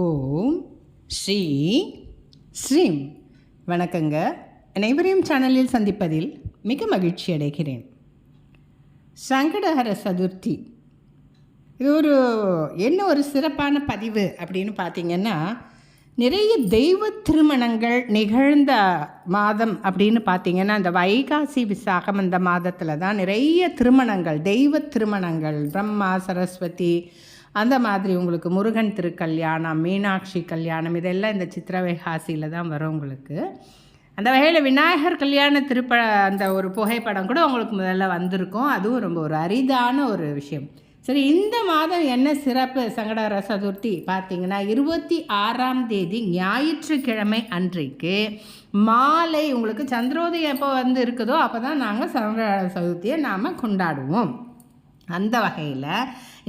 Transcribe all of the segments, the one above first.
ஓம் ஸ்ரீ ஸ்ரீம். வணக்கங்க. அனைவரையும் சேனலில் சந்திப்பதில் மிக மகிழ்ச்சி அடைகிறேன். சங்கடஹர சதுர்த்தி இது ஒரு சிறப்பான பதிவு அப்படின்னு பார்த்திங்கன்னா, நிறைய தெய்வ திருமணங்கள் நிகழ்ந்த மாதம் அப்படின்னு பார்த்திங்கன்னா, இந்த வைகாசி விசாகம் அந்த மாதத்தில் தான் நிறைய திருமணங்கள், தெய்வ திருமணங்கள், பிரம்மா சரஸ்வதி அந்த மாதிரி உங்களுக்கு முருகன் திருக்கல்யாணம், மீனாட்சி கல்யாணம் இதெல்லாம் இந்த சித்திரை வைகாசியில் தான் வரும் உங்களுக்கு. அந்த வகையில் விநாயகர் கல்யாண அந்த ஒரு புகைப்படம் கூட உங்களுக்கு முதல்ல வந்திருக்கும். அதுவும் ரொம்ப ஒரு அரிதான ஒரு விஷயம். சரி, இந்த மாதம் என்ன சிறப்பு சங்கடஹர சதுர்த்தி பார்த்திங்கன்னா, 26ஆம் தேதி ஞாயிற்றுக்கிழமை அன்றைக்கு மாலை உங்களுக்கு சந்திரோதயம் எப்போ இருக்குதோ அப்போ தான் நாங்கள் சங்கடஹர சதுர்த்தியை நாம் கொண்டாடுவோம். அந்த வகையில்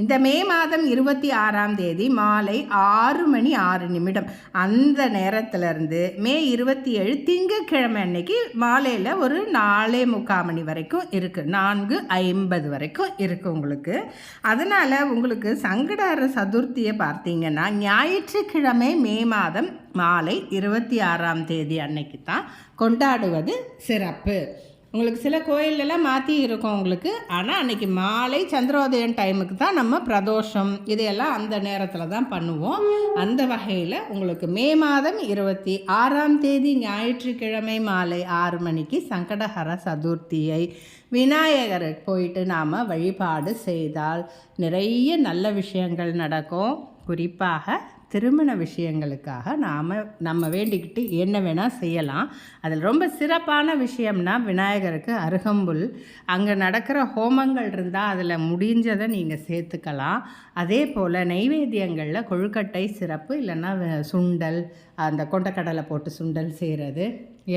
இந்த மே மாதம் 26ஆம் தேதி மாலை 6:06 அந்த நேரத்திலிருந்து மே 27 திங்கட்கிழமை அன்னைக்கு மாலையில் ஒரு 4:45 வரைக்கும் இருக்குது, 4:50 வரைக்கும் இருக்குது உங்களுக்கு. அதனால் உங்களுக்கு சங்கடஹர சதுர்த்தியை பார்த்தீங்கன்னா ஞாயிற்றுக்கிழமை மே மாதம் மாலை 26ஆம் தேதி அன்னைக்கு தான் கொண்டாடுவது சிறப்பு. உங்களுக்கு சில கோயிலெல்லாம் மாற்றி இருக்கும் உங்களுக்கு, ஆனால் அன்றைக்கி மாலை சந்திரோதயம் டைமுக்கு தான் நம்ம பிரதோஷம் இதையெல்லாம் அந்த நேரத்தில் தான் பண்ணுவோம். அந்த வகையில் உங்களுக்கு மே மாதம் 26ஆம் தேதி ஞாயிற்றுக்கிழமை மாலை 6 மணிக்கு சங்கடஹர சதுர்த்தியை விநாயகருக்கு போயிட்டு நாம் வழிபாடு செய்தால் நிறைய நல்ல விஷயங்கள் நடக்கும். குறிப்பாக திருமண விஷயங்களுக்காக நம்ம வேண்டிக்கிட்டு என்ன வேணால் செய்யலாம். அதில் ரொம்ப சிறப்பான விஷயம்னா விநாயகருக்கு அருகம்புல், அங்கே நடக்கிற ஹோமங்கள் இருந்தால் அதில் முடிஞ்சதை நீங்கள் சேர்த்துக்கலாம். அதே போல் நைவேத்தியங்களில் கொழுக்கட்டை சிறப்பு, இல்லைன்னா சுண்டல், அந்த கொண்டக்கடலை போட்டு சுண்டல் செய்கிறது,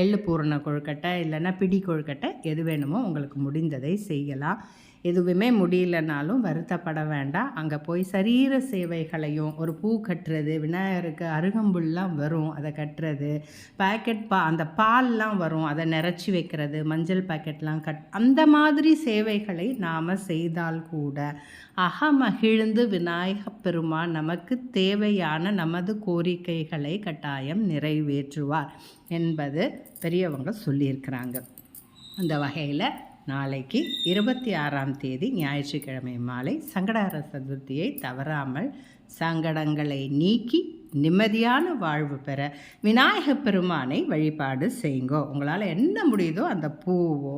எள்ளு பூரண கொழுக்கட்டை, இல்லைன்னா பிடி கொழுக்கட்டை, எது வேணுமோ உங்களுக்கு முடிந்ததை செய்யலாம். எதுவுமே முடியலனாலும் வருத்தப்பட வேண்டாம். அங்கே போய் சரீர சேவைகளையும், ஒரு பூ கட்டுறது, விநாயகருக்கு அருகம்புல்லாம் வரும் அதை கட்டுறது, பேக்கெட் அந்த பால்லாம் வரும் அதை நிறச்சி வைக்கிறது, மஞ்சள் பேக்கெட்லாம் அந்த மாதிரி சேவைகளை நாம் செய்தால் கூட அகமகிழ்ந்து விநாயகப் பெருமான் நமக்கு தேவையான நமது கோரிக்கைகளை கட்டாயம் நிறைவேற்றுவார் என்பது பெரியவங்க சொல்லியிருக்கிறாங்க. அந்த வகையில் நாளைக்கு 26ஆம் தேதி ஞாயிற்றுக்கிழமை மாலை சங்கடஹர சதுர்த்தியை தவறாமல் சங்கடங்களை நீக்கி நிம்மதியான வாழ்வு பெற விநாயகப் பெருமானை வழிபாடு செய்யுங்கோ. உங்களால் என்ன முடியுதோ அந்த பூவோ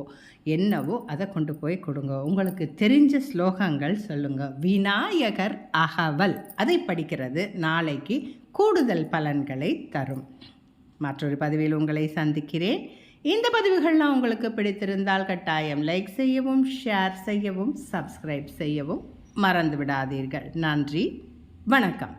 என்னவோ அதை கொண்டு போய் கொடுங்க. உங்களுக்கு தெரிஞ்ச ஸ்லோகங்கள் சொல்லுங்கள். விநாயகர் அகவல் அதை படிக்கிறது நாளைக்கு கூடுதல் பலன்களை தரும். மற்றொரு பதிவில் உங்களை சந்திக்கிறேன். இந்த பதிவுகள்லாம் உங்களுக்கு பிடித்திருந்தால் கட்டாயம் லைக் செய்யவும், ஷேர் செய்யவும், சப்ஸ்கிரைப் செய்யவும் மறந்து விடாதீர்கள். நன்றி, வணக்கம்.